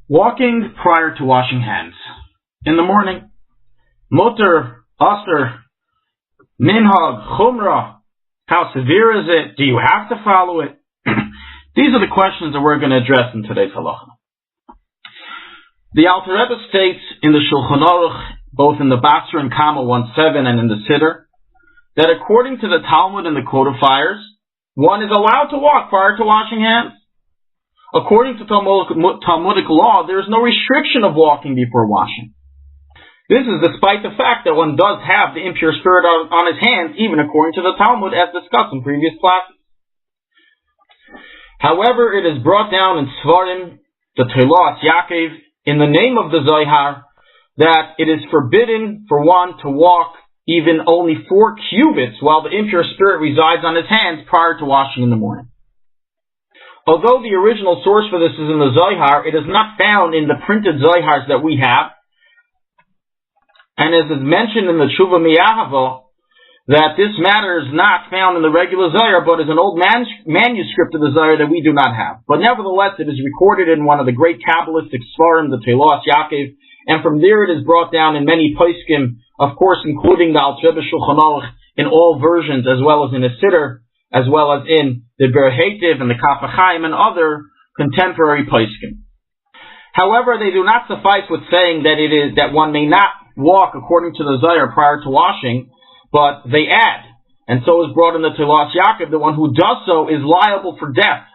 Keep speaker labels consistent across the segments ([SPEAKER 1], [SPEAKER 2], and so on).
[SPEAKER 1] Walking prior to washing hands. In the morning. Mutter, Aser, Minhag, Chumrah. How severe is it? Do you have to follow it? These are the questions that we're going to address in today's halacha. The Alter Rebbe states in the Shulchan Aruch, both in the Basra and Kama 1.7 and in the Siddur, that according to the Talmud and the codifiers, one is allowed to walk prior to washing hands. According to Talmudic law, there is no restriction of walking before washing. This is despite the fact that one does have the impure spirit on his hands, even according to the Talmud, as discussed in previous classes. However, it is brought down in Svarim, the Telos Yaakov, in the name of the Zohar, that it is forbidden for one to walk even only 4 cubits while the impure spirit resides on his hands prior to washing in the morning. Although the original source for this is in the Zohar, it is not found in the printed Zohars that we have. And as is mentioned in the Tshuva Miyahava, that this matter is not found in the regular Zohar, but is an old manuscript of the Zohar that we do not have. But nevertheless, it is recorded in one of the great Kabbalistic Svarim, the Telos Yaakov, and from there it is brought down in many poskim, of course including the Alter Rebbe Shulchan Aruch in all versions, as well as in the Siddur, as well as in the Berhetiv and the Kaf HaChaim and other contemporary poskim. However, they do not suffice with saying that it is that one may not walk according to the Zohar prior to washing, but they add, and so is brought in the Telos Yaakov, the one who does so is liable for death.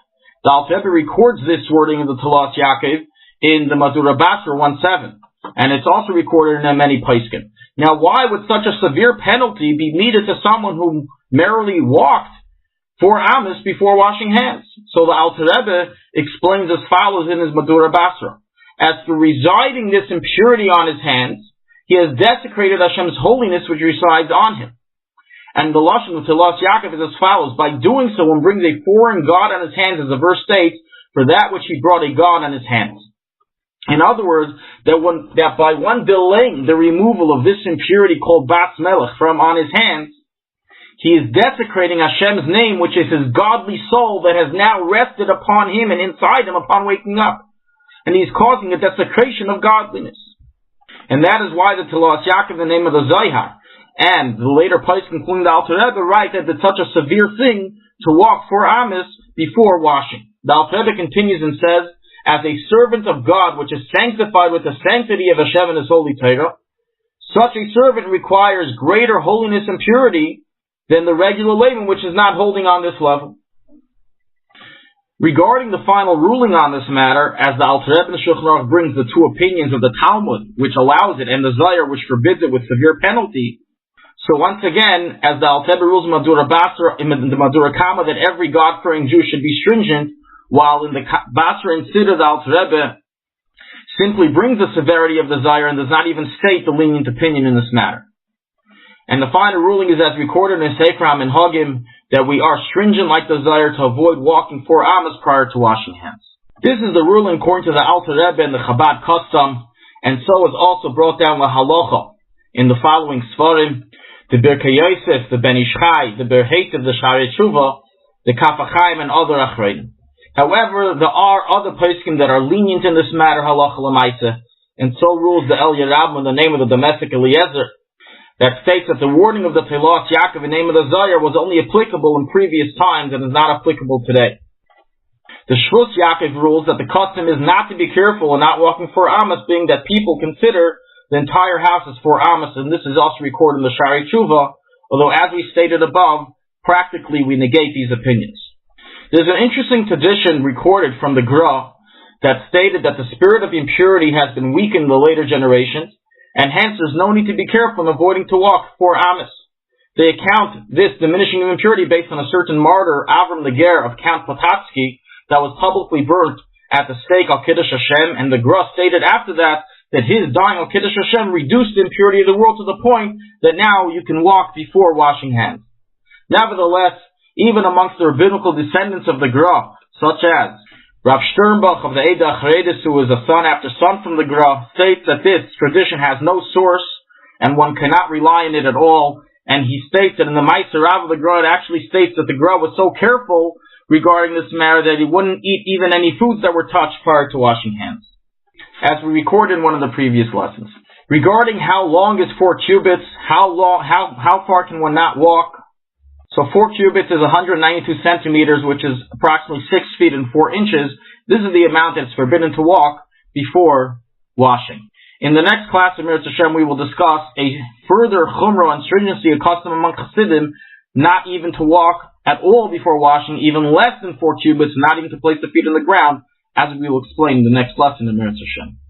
[SPEAKER 1] The Alter Rebbe records this wording of the Telos Yaakov in the Madura Basra 1.7, and it's also recorded in many poskim. Now, why would such a severe penalty be meted to someone who merely walked 4 amas before washing hands? So the Alter Rebbe explains as follows in his Madura Basra. As for residing this impurity on his hands, he has desecrated Hashem's holiness which resides on him. And the Lashon of Telos Yaakov is as follows. By doing so, one brings a foreign god on his hands, as the verse states, for that which he brought a god on his hands. In other words, that by one delaying the removal of this impurity called Bas Melech from on his hands, he is desecrating Hashem's name, which is his godly soul that has now rested upon him and inside him upon waking up. And he is causing a desecration of godliness. And that is why the Telos Yaakov, the name of the Zohar, and the later place, including the Alter Rebbe, write that it's such a severe thing to walk 4 amas before washing. The Alter Rebbe continues and says, as a servant of God, which is sanctified with the sanctity of Hashem and his holy Torah, such a servant requires greater holiness and purity than the regular layman, which is not holding on this level. Regarding the final ruling on this matter, as the Alter Rebbe and Shulchan Aruch brings the 2 opinions of the Talmud, which allows it, and the Zohar, which forbids it with severe penalty. So once again, as the Alter Rebbe rules in Madura Basra, in the Madura Kama, that every God-fearing Jew should be stringent, while in the Basra and Siddur, the Alter Rebbe simply brings the severity of the Zohar and does not even state the lenient opinion in this matter. And the final ruling is as recorded in Sefer HaMinhagim, that we are stringent like the Zohar to avoid walking 4 amas prior to washing hands. This is the ruling according to the Alter Rebbe and the Chabad custom, and so is also brought down the halacha in the following Svarim, the Birkei Yosef, the Ben Ish Chai, the Berhetiv, the Sha'arei Tshuva, the Kaf HaChaim, and other Achreidim. However, there are other poskim that are lenient in this matter, halacha l'maisa, and so rules the El Yerab in the name of the domestic Eliezer, that states that the warning of the Telos Yaakov in the name of the Zohar was only applicable in previous times and is not applicable today. The Shvus Yaakov rules that the custom is not to be careful in not walking 4 amas, being that people consider the entire house as 4 amas, and this is also recorded in the Sha'arei Tshuva, although as we stated above, practically we negate these opinions. There's an interesting tradition recorded from the Gra that stated that the spirit of impurity has been weakened in the later generations, and hence there's no need to be careful in avoiding to walk 4 amas. They account this diminishing of impurity based on a certain martyr, Avram the Ger of Count Potatsky, that was publicly burnt at the stake al Kiddush Hashem, and the Gra stated after that his dying al Kiddush Hashem reduced the impurity of the world to the point that now you can walk before washing hands. Nevertheless, even amongst the rabbinical descendants of the Gra, such as Rav Sternbach of the Eida Achredis, who is a son after son from the Gra, states that this tradition has no source and one cannot rely on it at all. And he states that in the Meiser Rav of the Gra, it actually states that the Gra was so careful regarding this matter that he wouldn't eat even any foods that were touched prior to washing hands. as we recorded in one of the previous lessons. Regarding how long is 4 cubits, how far can one not walk? So 4 cubits is 192 centimeters, which is approximately 6 feet and 4 inches. This is the amount that's forbidden to walk before washing. In the next class of Mirz Hashem, we will discuss a further chumrah and stringency, a custom among Chassidim, not even to walk at all before washing, even less than 4 cubits, not even to place the feet on the ground, as we will explain in the next lesson in Mirz Hashem.